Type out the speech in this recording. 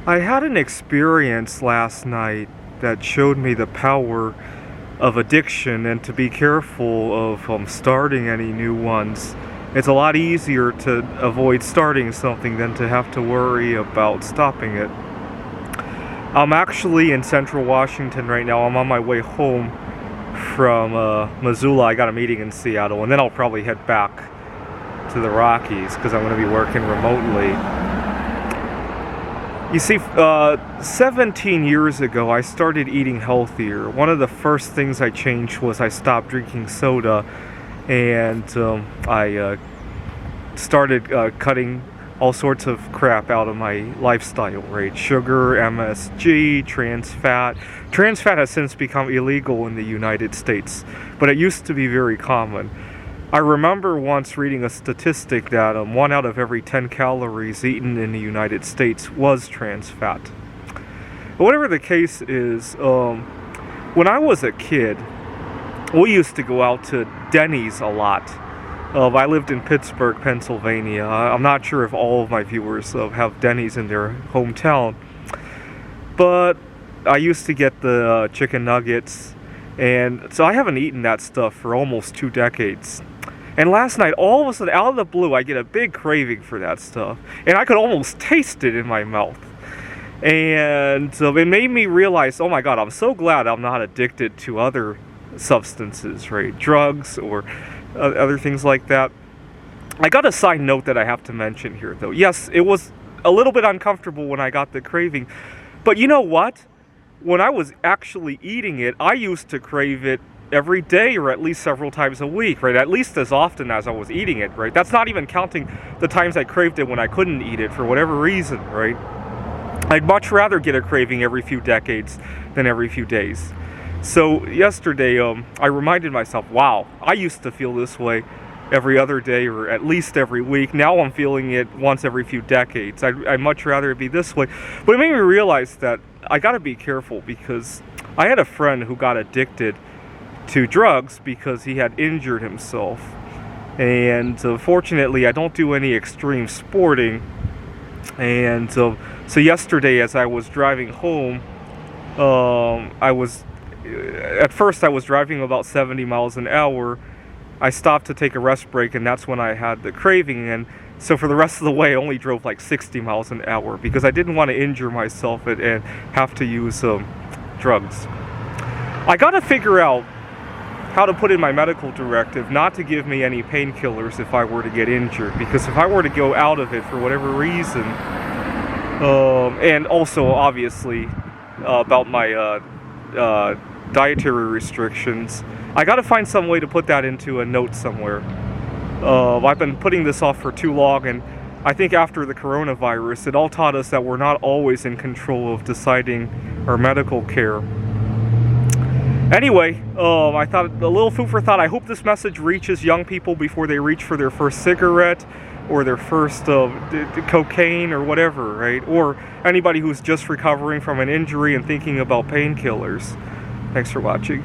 I had an experience last night that showed me the power of addiction and to be careful of starting any new ones. It's a lot easier to avoid starting something than to have to worry about stopping it. I'm actually in central Washington right now. I'm on my way home from Missoula. I got a meeting in Seattle, and then I'll probably head back to the Rockies because I'm going to be working remotely. You see, 17 years ago, I started eating healthier. One of the first things I changed was I stopped drinking soda, and I started cutting all sorts of crap out of my lifestyle, right? Sugar, MSG, trans fat. Trans fat has since become illegal in the United States, but it used to be very common. I remember once reading a statistic that 1 out of every 10 calories eaten in the United States was trans fat. But whatever the case is, when I was a kid, we used to go out to Denny's a lot. I lived in Pittsburgh, Pennsylvania. I'm not sure if all of my viewers have Denny's in their hometown, but I used to get the chicken nuggets, and so I haven't eaten that stuff for almost 2 decades. And last night, all of a sudden, out of the blue, I get a big craving for that stuff. And I could almost taste it in my mouth. And it made me realize, oh my God, I'm so glad I'm not addicted to other substances, right? Drugs or other things like that. I got a side note that I have to mention here, though. Yes, it was a little bit uncomfortable when I got the craving. But you know what? When I was actually eating it, I used to crave it every day or at least several times a week, right? At least as often as I was eating it, right? That's not even counting the times I craved it when I couldn't eat it for whatever reason, right? I'd much rather get a craving every few decades than every few days. So yesterday, I reminded myself, wow, I used to feel this way every other day or at least every week. Now I'm feeling it once every few decades. I'd much rather it be this way. But it made me realize that I gotta be careful because I had a friend who got addicted to drugs because he had injured himself, and fortunately I don't do any extreme sporting, and so yesterday as I was driving home, at first I was driving about 70 miles an hour. I stopped to take a rest break, and that's when I had the craving, and so for the rest of the way I only drove like 60 miles an hour because I didn't want to injure myself and have to use drugs. I gotta figure out how to put in my medical directive not to give me any painkillers if I were to get injured, because if I were to go out of it for whatever reason, and also obviously about my dietary restrictions, I gotta find some way to put that into a note somewhere. I've been putting this off for too long, and I think after the coronavirus, it all taught us that we're not always in control of deciding our medical care. Anyway, I thought a little food for thought. I hope this message reaches young people before they reach for their first cigarette or their first cocaine or whatever, right? Or anybody who's just recovering from an injury and thinking about painkillers. Thanks for watching.